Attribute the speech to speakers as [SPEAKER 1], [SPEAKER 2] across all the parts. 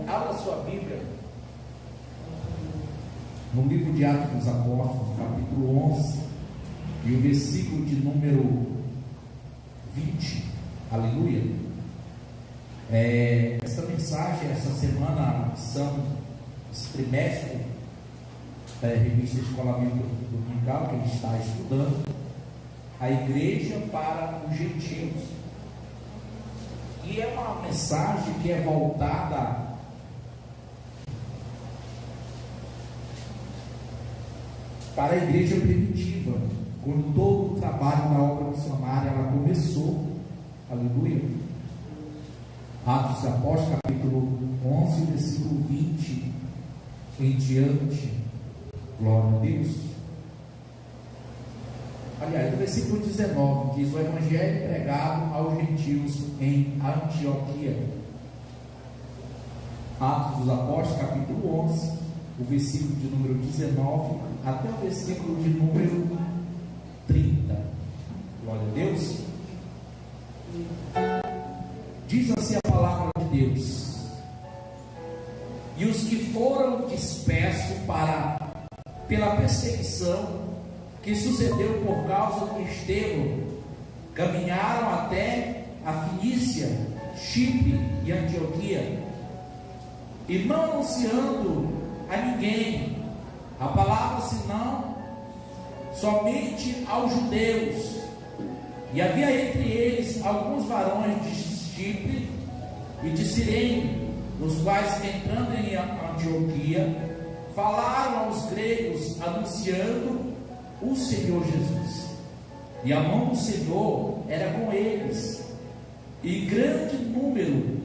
[SPEAKER 1] abra sua Bíblia no livro de Atos dos Apóstolos, capítulo 11, e o versículo de número 20. Aleluia. Essa mensagem, essa semana, esse trimestre da revista Escolamento Dominical, que a gente está estudando, a igreja para os gentios. E é uma mensagem que é voltada para a igreja primitiva, quando todo o trabalho na obra missionária ela começou. Aleluia. Atos dos Apóstolos, capítulo 11, versículo 20 em diante. Glória a Deus. Aliás, no versículo 19 diz: o evangelho pregado aos gentios em Antioquia. Atos dos Apóstolos, capítulo 11, o versículo de número 19 até o versículo de número 30. Glória a Deus. Diz assim a palavra de Deus: e os que foram dispersos pela perseguição que sucedeu por causa do Estevão, caminharam até a Fenícia, Chipre e Antioquia, e não anunciando a ninguém a palavra, senão somente aos judeus. E havia entre eles alguns varões de Chipre e de Cirene, os quais, entrando em Antioquia, falaram aos gregos, anunciando o Senhor Jesus. E a mão do Senhor era com eles, e grande número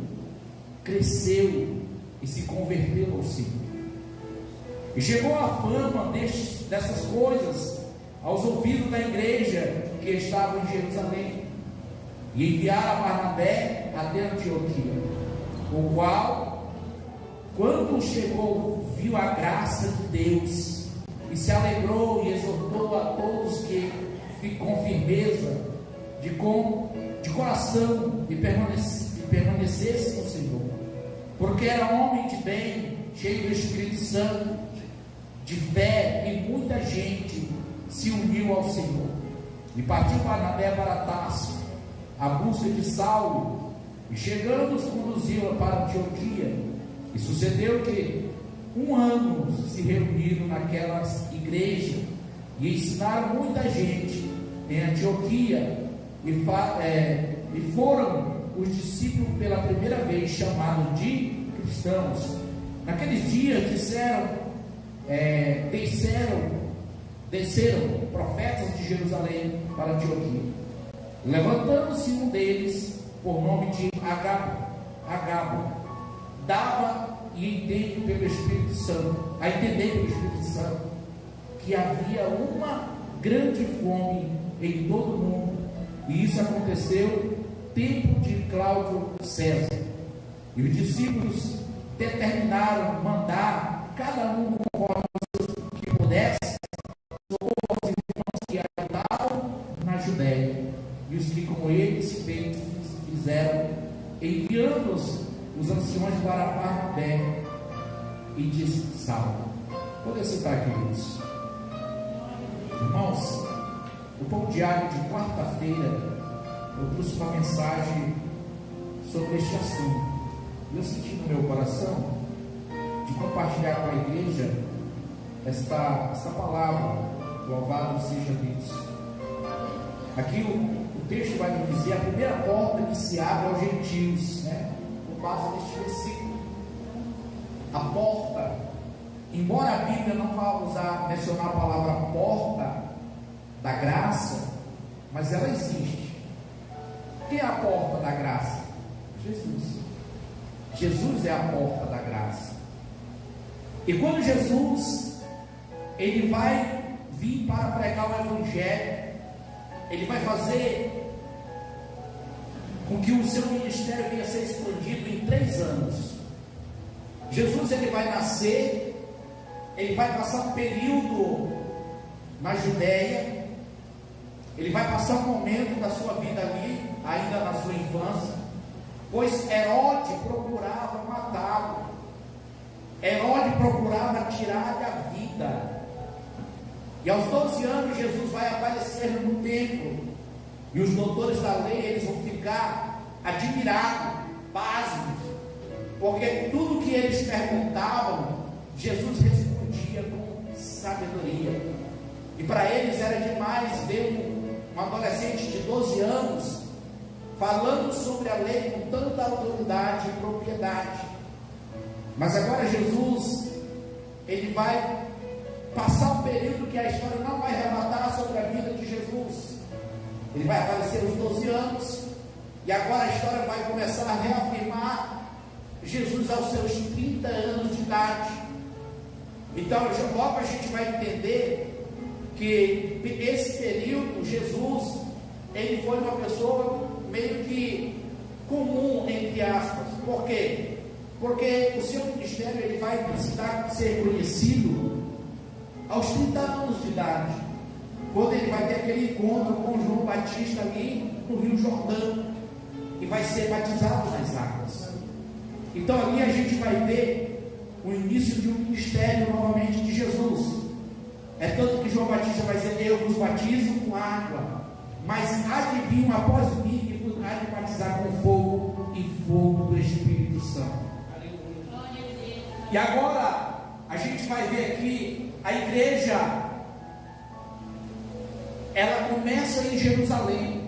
[SPEAKER 1] cresceu e se converteu ao Senhor. E chegou a fama dessas coisas aos ouvidos da igreja que estava em Jerusalém, e enviaram a Barnabé até Antioquia, o qual, quando chegou, viu a graça de Deus, e se alegrou e exortou a todos que com firmeza de coração e permanecessem no Senhor, porque era homem de bem, cheio do Espírito Santo, de fé, e muita gente se uniu ao Senhor. E partiu Barnabé para Tarso à busca de Saulo, e chegando os conduziu para Antioquia. E sucedeu que um ano se reuniram naquelas igrejas e ensinaram muita gente em Antioquia, e foram os discípulos pela primeira vez chamados de cristãos. Naqueles dias desceram profetas de Jerusalém para Antioquia, levantando-se um deles por nome de Agabo, dava a entender pelo Espírito Santo que havia uma grande fome em todo o mundo, e isso aconteceu tempo de Cláudio César. E os discípulos determinaram mandar cada um conforme que pudesse socorro aos irmãos que habitavam na Judéia, e os que com eles fizeram, enviando-os anciões para Barnabé e de Saulo. Pode sentar aqui, queridos. Irmãos, o pão diário de quarta-feira eu trouxe uma mensagem sobre este assunto. Eu senti no meu coração de compartilhar com a igreja esta palavra. Louvado seja Deus. Aqui o texto vai nos dizer a primeira porta que se abre aos gentios, né? Com base neste versículo. A porta, embora a Bíblia não vá mencionar a palavra porta da graça, mas ela existe. Quem é a porta da graça? Jesus. Jesus é a porta da graça. E quando Jesus ele vai vir para pregar o Evangelho, ele vai fazer com que o seu ministério venha a ser expandido em 3 anos. Jesus ele vai nascer, ele vai passar um período na Judéia, ele vai passar um momento da sua vida ali, ainda na sua infância, pois Herodes procurava matá-lo, E aos 12 anos Jesus vai aparecer no templo, e os doutores da lei, eles vão ficar admirados, pasmos, porque tudo que eles perguntavam, Jesus respondia com sabedoria. E para eles era demais ver um adolescente de 12 anos falando sobre a lei com tanta autoridade e propriedade. Mas agora Jesus, ele vai passar um período que a história não vai relatar sobre a vida de Jesus. Ele vai aparecer aos 12 anos, e agora a história vai começar a reafirmar Jesus aos seus 30 anos de idade. Então logo a gente vai entender que esse período Jesus, ele foi uma pessoa meio que comum, entre aspas. Por quê? Porque o seu ministério, ele vai precisar ser conhecido aos 30 anos de idade, quando ele vai ter aquele encontro com João Batista ali no Rio Jordão, e vai ser batizado nas águas. Então ali a gente vai ver o início de um ministério novamente de Jesus. É tanto que João Batista vai dizer: eu vos batizo com água, mas há de vir um após mim que vos há de batizar com fogo, e fogo do Espírito Santo. E agora a gente vai ver aqui a igreja, ela começa em Jerusalém.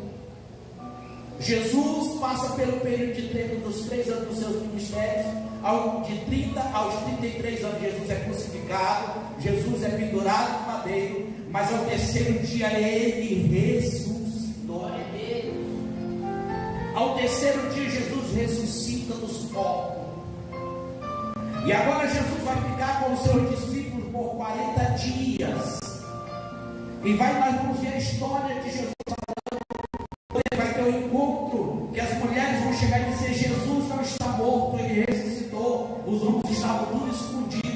[SPEAKER 1] Jesus passa pelo período de tempo dos 3 anos dos seus ministérios. De 30 aos 33 anos Jesus é crucificado, Jesus é pendurado no madeiro, mas ao terceiro dia ele ressuscitou. Ao terceiro dia Jesus ressuscita dos mortos. E agora Jesus vai ficar com os seus discípulos por 40 dias. E nós vamos ver a história de Jesus falando. Ele vai ter um encontro que as mulheres vão chegar e dizer: Jesus não está morto, ele ressuscitou. Os homens estavam tudo escondidos.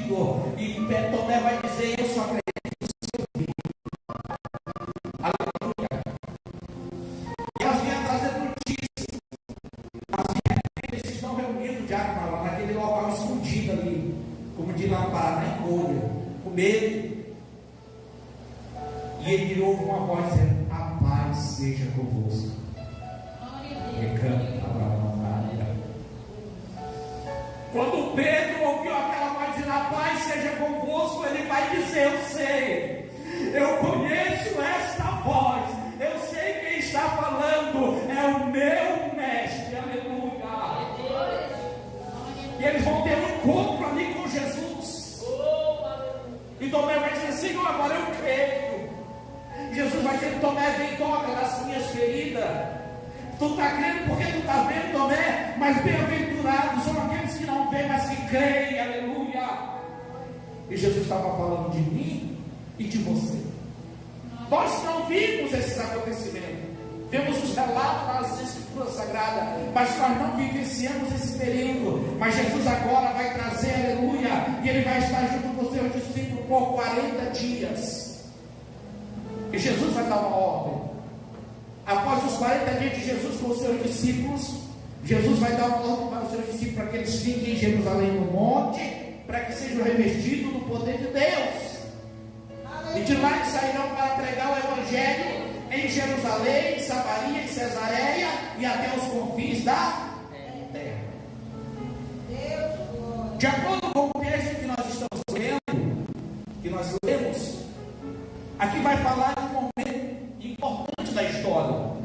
[SPEAKER 1] E Tomé vai dizer: eu só acredito no seu filho. Aleluia. E elas vêm trazer notícias. Eles estão reunidos já naquele local escondido ali, como de lá para na encolha, com medo. E ele ouve uma voz dizendo: a paz seja convosco. Quando Pedro ouviu aquela voz dizendo: a paz seja convosco, ele vai dizer: eu sei, eu conheço esta voz, eu sei quem está falando, é o meu mestre. Aleluia. E eles vão ter um encontro ali com Jesus. E Tomé vai dizer: Senhor, agora eu creio. Jesus vai dizer: Tomé, vem, toca nas minhas feridas. Tu está crendo porque tu está vendo, Tomé? Mas bem-aventurados são aqueles que não veem, mas que creem. Aleluia. E Jesus estava falando de mim e de você. Nós não vimos esses acontecimentos, vemos os relatos nas Escrituras Sagradas, mas nós não vivenciamos esse período. Mas Jesus agora vai trazer, aleluia, e ele vai estar junto com os seus discípulos por 40 dias. E Jesus vai dar uma ordem. Após os 40 dias de Jesus com os seus discípulos, Jesus vai dar uma ordem para os seus discípulos para que eles fiquem em Jerusalém no monte, para que sejam revestidos do poder de Deus. E de lá eles sairão para pregar o Evangelho em Jerusalém, em Samaria, em Cesareia e até os confins da terra. De acordo com o texto que nós estamos lendo, que nós lemos, aqui vai falar de um momento importante da história.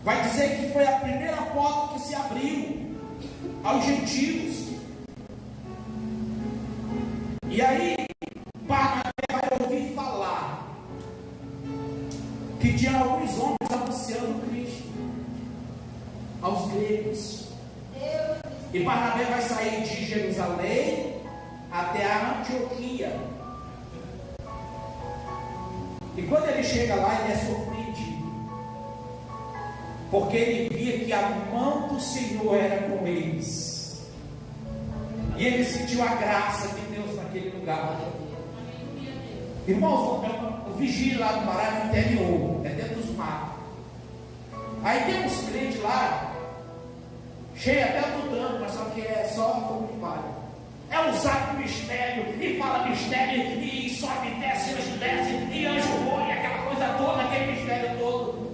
[SPEAKER 1] Vai dizer que foi a primeira porta que se abriu aos gentios. E aí Barnabé vai ouvir falar que tinha alguns homens anunciando Cristo aos gregos. E Barnabé vai sair de Jerusalém até a Antioquia. E quando ele chega lá, ele é surpreendido, porque ele via que a mão do Senhor era com eles, e ele sentiu a graça de Deus naquele lugar. Irmãos, o vigília lá do Pará no interior, é dentro dos matos. Aí tem uns crentes lá, cheio até do tanto, mas só que é só fogo de palha. É usado mistério, e fala mistério, e sobe e desce, e anjo voa, e aquela coisa toda, aquele mistério todo.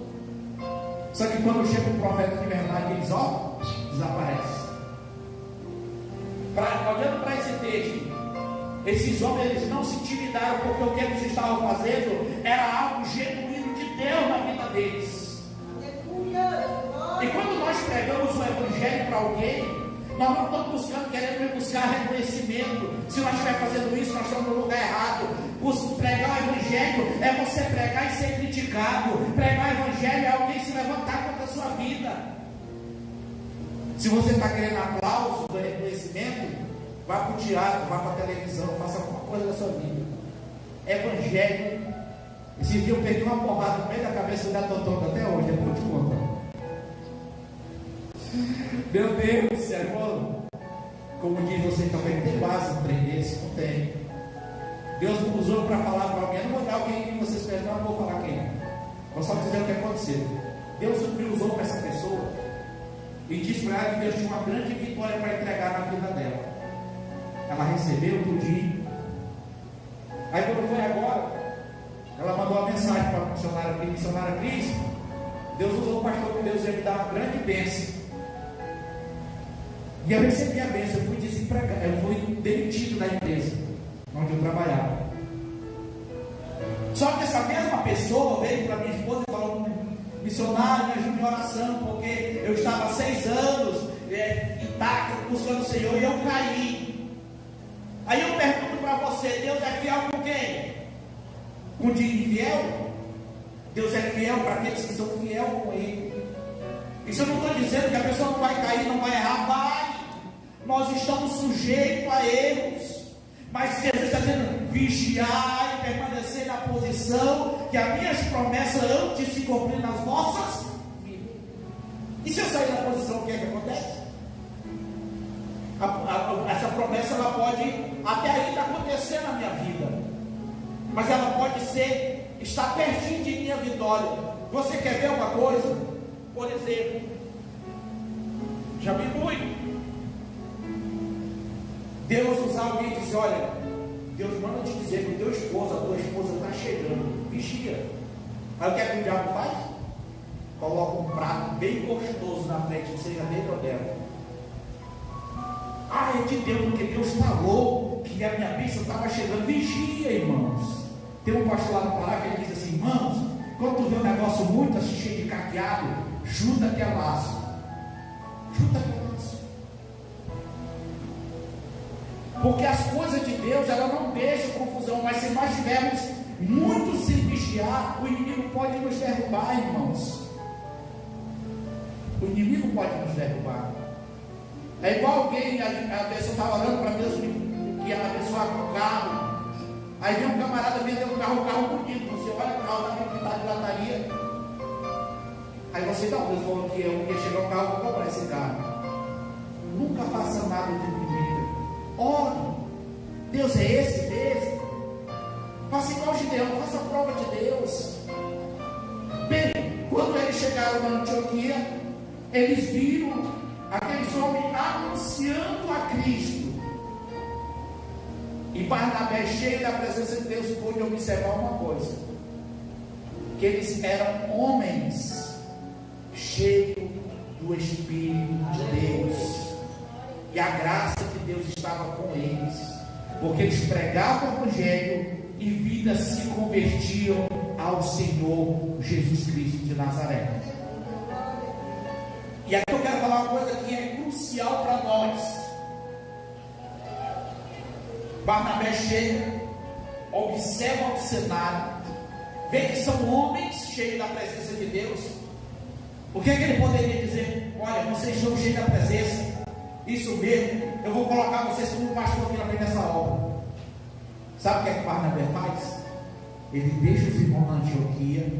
[SPEAKER 1] Só que quando chega o profeta de verdade, eles, ó, desaparece. Olhando para esse texto, esses homens, eles não se intimidaram, porque o que eles estavam fazendo era algo genuíno de Deus na vida deles. E quando nós pregamos o evangelho para alguém, nós não estamos buscando, querendo buscar reconhecimento. Se nós estiver fazendo isso, nós estamos no lugar errado. Pregar o evangelho é você pregar e ser criticado. Pregar o evangelho é alguém se levantar contra a sua vida. Se você está querendo aplauso, reconhecimento, vá para o teatro, vá para a televisão, faça alguma coisa da sua vida. Evangelho. Esse dia eu peguei uma porrada no meio da cabeça da Totota até hoje, depois eu te conto. Meu Deus do céu, irmão. Como diz você também, não tem base no trem desse, não tem. Deus me usou para falar para alguém. Eu não vou dar alguém que vocês perguntam, não vou falar quem é. Vou só dizer o que aconteceu. Deus me usou para essa pessoa e disse para ela que Deus tinha uma grande vitória para entregar na vida dela. Ela recebeu tudinho. Aí quando foi agora, ela mandou uma mensagem para a missionária Cris. Deus usou o pastor que Deus ia me dar uma grande bênção. E eu recebi a bênção. Eu fui desempregado, eu fui demitido da empresa onde eu trabalhava. Só que essa mesma pessoa veio para minha esposa e falou: missionário, me ajude em oração, porque eu estava há 6 anos intacto, buscando o Senhor, e eu caí. Aí eu pergunto para você: Deus é fiel com quem? Com o dia infiel? Deus é fiel para aqueles que são fiel com Ele. Isso eu não estou dizendo que a pessoa não vai cair, não vai errar, vai. Nós estamos sujeitos a erros. Mas Jesus está dizendo: vigiar e permanecer na posição, que as minhas promessas antes de se cumprir nas vossas vidas. E se eu sair da posição, o que é que acontece? Essa promessa, ela pode até ainda acontecer na minha vida, mas ela pode estar pertinho de minha vitória. Você quer ver uma coisa? Por exemplo, já vi muito Deus usar alguém e dizer: olha, Deus manda te dizer que o teu esposo, a tua esposa está chegando, vigia. Aí o que é que o diabo faz? Coloca um prato bem gostoso na frente, seja dele ou dela. Ah, é de Deus, porque Deus falou que a minha bênção estava chegando. Vigia, irmãos. Tem um pastor lá no Pará que ele diz assim: irmãos, quando tu vê um negócio muito assim, cheio de caqueado, junta que é laço. Junta que é laço. Porque as coisas de Deus, ela não deixa confusão. Mas se nós tivermos muito sem vigiar, o inimigo pode nos derrubar, irmãos. O inimigo pode nos derrubar. É igual alguém, a pessoa está orando para Deus que abençoar com o carro. Aí vem um camarada vendendo um carro bonito. Você olha o carro, está pintado de lataria. Aí você: não, Deus falou que eu ia chegar o carro, vou comprar esse carro. Nunca faça nada de primeiro. Ore. Deus é esse mesmo. Faça igual Gideão, faça a prova de Deus. Bem, quando eles chegaram na Antioquia, eles viram aqueles homens anunciando a Cristo. E Barnabé, cheio da presença de Deus, pôde observar uma coisa: que eles eram homens cheios do Espírito de Deus, e a graça de Deus estava com eles, porque eles pregavam o Evangelho e vidas se convertiam ao Senhor Jesus Cristo de Nazaré. E aqui eu quero falar uma coisa que é crucial para nós. Barnabé chega, observa o cenário, vê que são homens cheios da presença de Deus. O que é que ele poderia dizer? Olha, vocês estão cheios da presença, isso mesmo, eu vou colocar vocês como pastor aqui na frente dessa obra. Sabe o que é que Barnabé faz? Ele deixa os irmãos na Antioquia,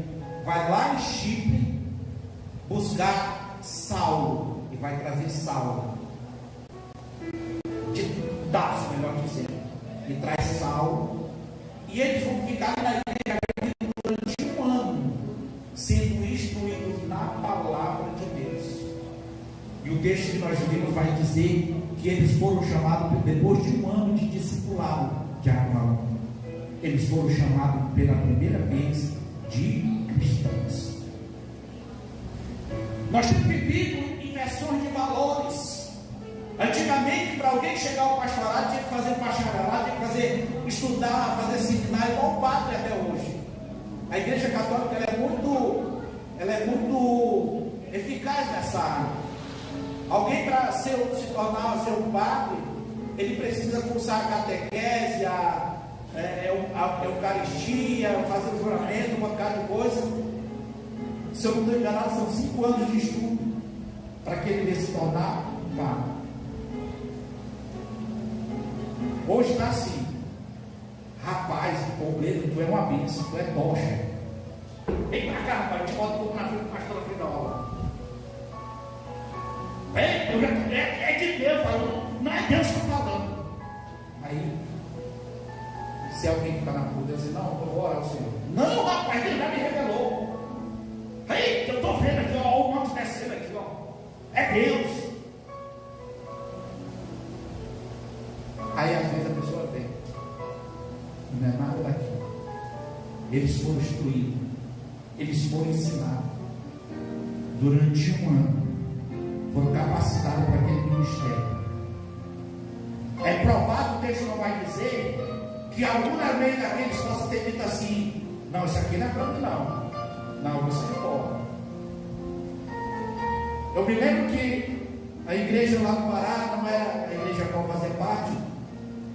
[SPEAKER 1] vai lá em Chipre buscar Saulo, e vai trazer Saulo de Tarso, melhor dizendo, e traz Saulo, e eles vão ficar na igreja durante 1 ano, sendo instruídos na palavra de Deus. E o texto que nós lemos vai dizer que eles foram chamados depois de 1 ano de discipulado de Armão. eles foram chamados pela primeira vez de cristãos. Nós temos vivido inversões de valores. Antigamente, para alguém chegar ao pastorado, tinha que fazer bacharelado, tinha que estudar, fazer seminário, igual o padre até hoje. A Igreja Católica ela é muito eficaz nessa área. Alguém para se tornar um padre, ele precisa cursar a catequese, a Eucaristia, fazer o juramento, uma cara de coisa. Se eu não estou enganado, são 5 anos de estudo para que ele venha se tornar um padre. Hoje está assim: rapaz, pobreiro, tu é uma bênção, tu é tocha. Vem pra cá, rapaz, eu te boto um pouco na frente do pastor aqui da aula. É de Deus falando, não é Deus que está falando. Aí, se alguém que está na rua dizer, não, eu vou orar ao Senhor. Não, rapaz, Deus já me revelou. Aí, eu estou vendo aqui, ó, o monte descendo aqui, ó. É Deus. Aí às vezes a pessoa vem, não é nada daquilo. Eles foram instruídos, eles foram ensinados durante 1 ano, foram capacitados para aquele ministério. É provável, o texto não vai dizer que alguma vez daqueles possa ter dito assim: não, isso aqui não é para mim, não, você é fora. Eu me lembro que a igreja lá no Pará não era a igreja a qual fazia parte.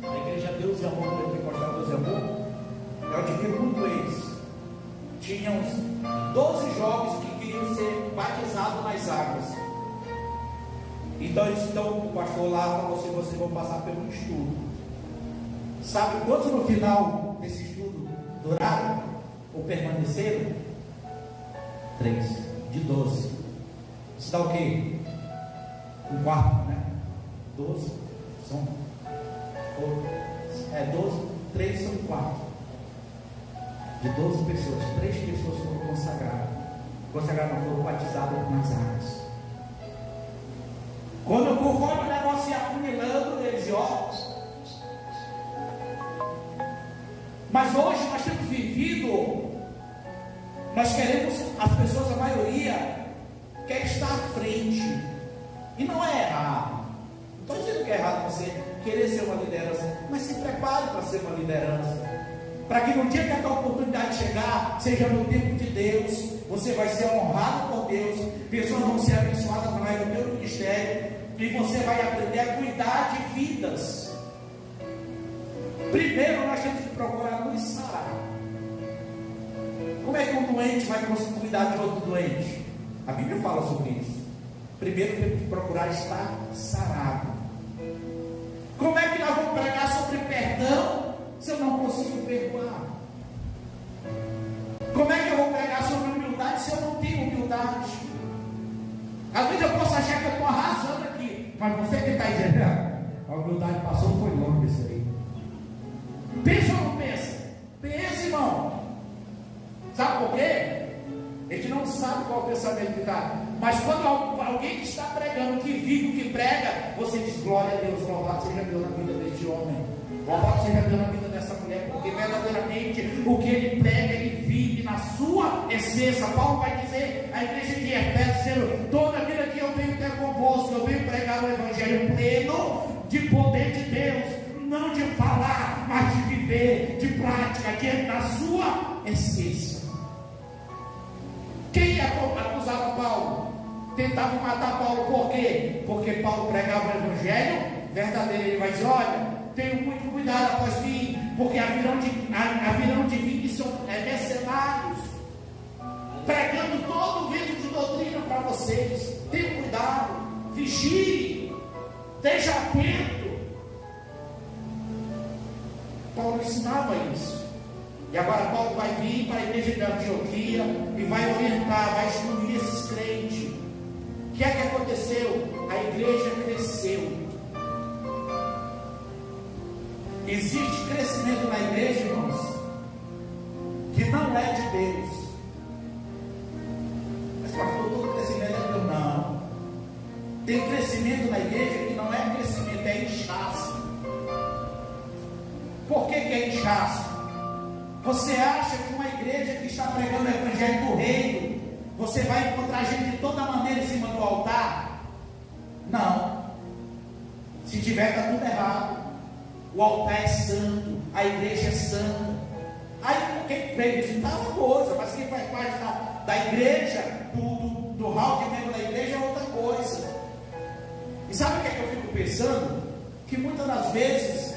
[SPEAKER 1] A igreja Deus e Amor, do Pentecostal Deus e Amor, eu admiro muito eles. Tinham 12 jovens que queriam ser batizados nas águas. Então o pastor lá falou assim: vocês vão passar pelo estudo. Sabe quantos no final desse estudo duraram ou permaneceram? 3 de 12. Isso dá o quê? 1/4, né? 12 são 12, 3 são 4. De 12 pessoas, 3 pessoas foram consagradas. Consagradas não, foram batizadas nas águas. Quando conforme o negócio ia afunilando, eles iam, ó. Mas hoje nós temos vivido, nós queremos, as pessoas, a maioria, quer estar à frente. E não é errado. Não estou dizendo que é errado você querer ser uma liderança, mas se prepare para ser uma liderança, para que no dia que a tua oportunidade chegar, seja no tempo de Deus, você vai ser honrado por Deus, pessoas vão ser abençoadas através do teu ministério, e você vai aprender a cuidar de vidas. Primeiro nós temos que procurar nos sarar. Como é que um doente vai cuidar de outro doente? A Bíblia fala sobre isso. Primeiro temos que procurar estar sarado. Como é que nós vamos pregar sobre perdão se eu não consigo perdoar? Como é que eu vou pregar sobre humildade se eu não tenho humildade? Às vezes eu posso achar que eu estou arrasando aqui, mas você que está dizendo, a humildade passou, foi longe isso aí. Pensa ou não pensa? Pensa, irmão. Sabe por quê? A gente não sabe qual é o pensamento que está. Mas quando alguém que está pregando, que vive o que prega, você diz: glória a Deus, louvado seja Deus na vida deste homem, louvado seja Deus na vida dessa mulher, porque verdadeiramente o que ele prega, ele vive na sua essência. Paulo vai dizer à igreja de Efésios: toda a vida que eu venho ter convosco, eu venho pregar o evangelho pleno de poder de Deus, não de falar, mas de viver, de prática, na sua essência. Quem acusava Paulo? Tentavam matar Paulo, por quê? Porque Paulo pregava o evangelho verdadeiro. Ele vai dizer: olha, tenham muito cuidado após mim, porque haverão de vir que são mercenários, pregando todo o vento de doutrina para vocês. Tenham cuidado, vigie, esteja atento. Paulo ensinava isso. E agora Paulo vai vir para a igreja de Antioquia e vai orientar, vai instruir esses crentes. O que é que aconteceu? A igreja cresceu. Existe crescimento na igreja, irmãos, que não é de Deus. Mas pastor, todo crescimento é de Deus. Não. Tem crescimento na igreja que não é crescimento, é inchaço. Por que é inchaço?
[SPEAKER 2] Você acha que uma igreja que está pregando o evangelho do reino, você vai encontrar gente de toda maneira em cima do altar? Não. Se tiver, está tudo errado. O altar é santo, a igreja é santa. Aí quem prega isso está uma coisa, mas quem faz parte da igreja, do hall de membro da igreja é outra coisa. E sabe o que é que eu fico pensando? Que muitas das vezes,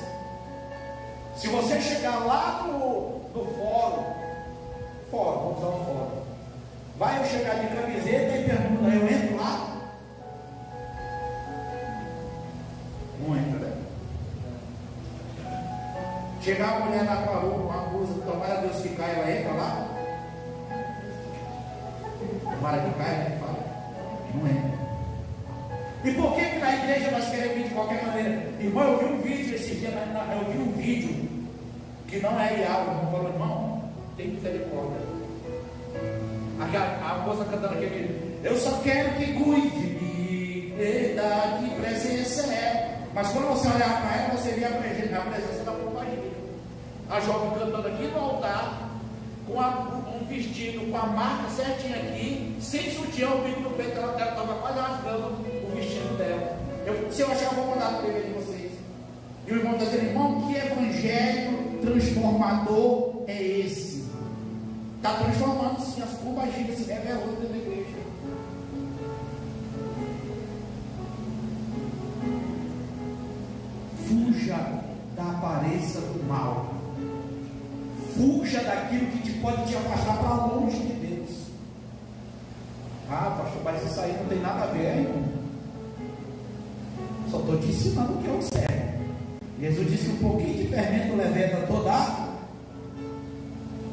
[SPEAKER 2] se você chegar lá no fórum, vamos usar um fórum, vai eu chegar de camiseta e pergunta, eu entro lá? Não entra, né? Chegar a mulher lá com a roupa, com a blusa, tomara Deus que caia, ela entra lá? Tomara que caia, né? Fala. Não entra. E por que na igreja nós queremos vir de qualquer maneira? Irmão, eu vi um vídeo esse dia, eu vi um vídeo que não é real, eu falou, irmão, tem misericórdia. A moça cantando aquele, eu só quero que cuide de mim, eita, que presença é. Mas quando você olhar para ela, você vê a presença da pombagira. A jovem cantando aqui no altar, com um vestido com a marca certinha aqui, sem sutiã, o bico no peito, ela estava quase rasgando o vestido dela. Se eu achar, eu vou mandar para o de vocês. E o irmão está dizendo, irmão, que evangelho transformador é esse? Está transformando sim, as pombagiras se revelando dentro da igreja. Fuja da aparência do mal. Fuja daquilo que pode te afastar para longe de Deus. Ah, pastor, mas isso aí não tem nada a ver, irmão. Só estou te ensinando o que é o sério. Jesus disse que um pouquinho de fermento leveda toda.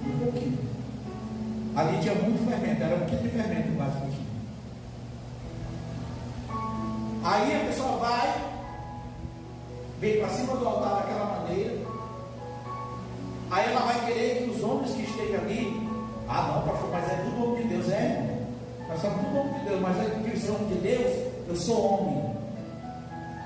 [SPEAKER 2] Um pouquinho. Ali tinha muito fermento, era um pouquinho de fermento basicamente. Aí a pessoa vem para cima do altar daquela maneira. Aí ela vai querer que os homens que estejam ali, não, pastor, mas é tudo homem de Deus, irmão? Nós somos tudo homem de Deus, mas é que eu sou homem de Deus, eu sou homem.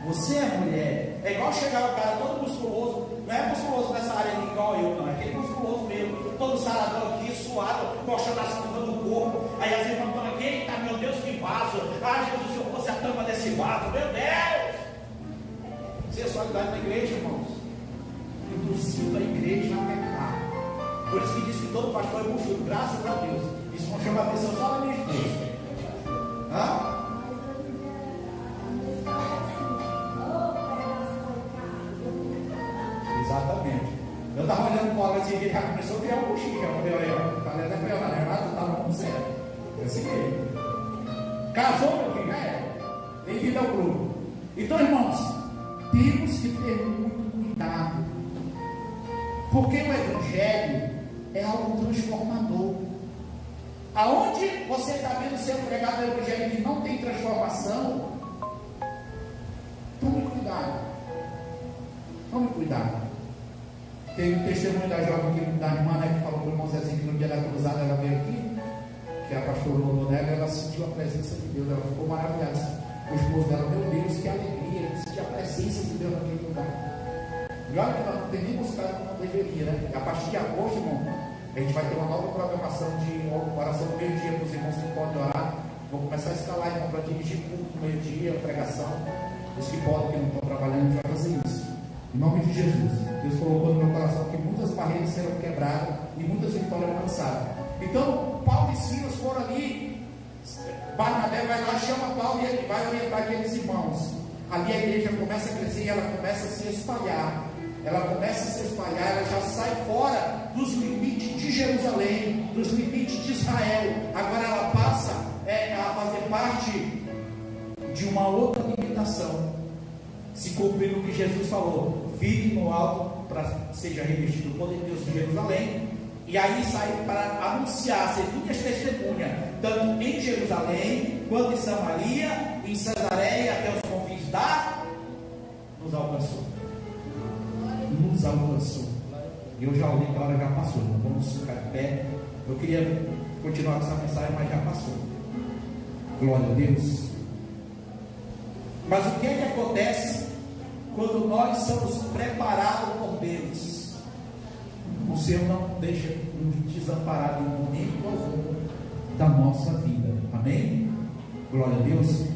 [SPEAKER 2] Você é mulher. É igual chegar o cara todo musculoso, não é musculoso nessa área aqui igual eu, não, é aquele musculoso mesmo, todo saradão aqui, suado, puxando as pontas do corpo. Aí as irmãs estão aqui, eita, meu Deus, que vaso. Jesus, se eu fosse a tampa desse vaso, meu Deus! Sensualidade na igreja, irmãos. Induzindo a igreja a pecar. Por isso que diz que todo pastor é buchudo, graças a Deus. Isso não chama a atenção só na minha esposa. Exatamente. Eu estava olhando para ela assim, ele já começou a criar um buchinho. Eu falei, olha, falei até para ela, Renato, está no zero. É assim mesmo. Casou, meu filho? Bem-vindo ao grupo. Então, irmãos, temos que ter muito cuidado. Porque o Evangelho é algo transformador. Aonde você está vendo ser pregado o Evangelho que não tem transformação, tome cuidado. Tome cuidado. Teve um testemunho da jovem da irmã, né, que falou para o irmão Zezinho que no dia da cruzada ela veio aqui, que a pastora mandou nela, ela sentiu a presença de Deus, ela ficou maravilhada. O esposo dela, meu Deus, que alegria, sentir a presença de Deus naquele lugar. E olha que nós não temos nem buscado como deveria, né? A partir de agosto, irmão, a gente vai ter uma nova programação de oração no meio-dia, para os irmãos que podem orar. Vou começar a escalar, irmão, para dirigir culto no meio-dia, pregação. Os que podem, que não estão trabalhando, a gente vai fazer isso. Em nome de Jesus. Deus colocou no meu coração que muitas barreiras serão quebradas e muitas vitórias alcançadas. Então, Paulo e Silas foram ali. Barnabé vai lá, chama Paulo e ele vai orientar aqueles irmãos. Ali a igreja começa a crescer e ela começa a se espalhar. Ela começa a se espalhar, ela já sai fora dos limites de Jerusalém, dos limites de Israel. Agora ela passa a fazer parte de uma outra limitação. Se cumprindo o que Jesus falou, fique no alto para seja revestido o poder de Deus em Jerusalém. E aí sai para anunciar, ser minhas testemunhas, tanto em Jerusalém, quanto em Samaria, em Cesareia, até os confins da... Nos alcançou. Nos alcançou. E eu já olhei que a hora já passou. Não vamos ficar de pé. Eu queria continuar com essa mensagem, mas já passou. Glória a Deus. Mas o que é que acontece quando nós somos preparados por Deus? O Senhor não deixa nos desamparar em momento algum da nossa vida. Amém? Glória a Deus.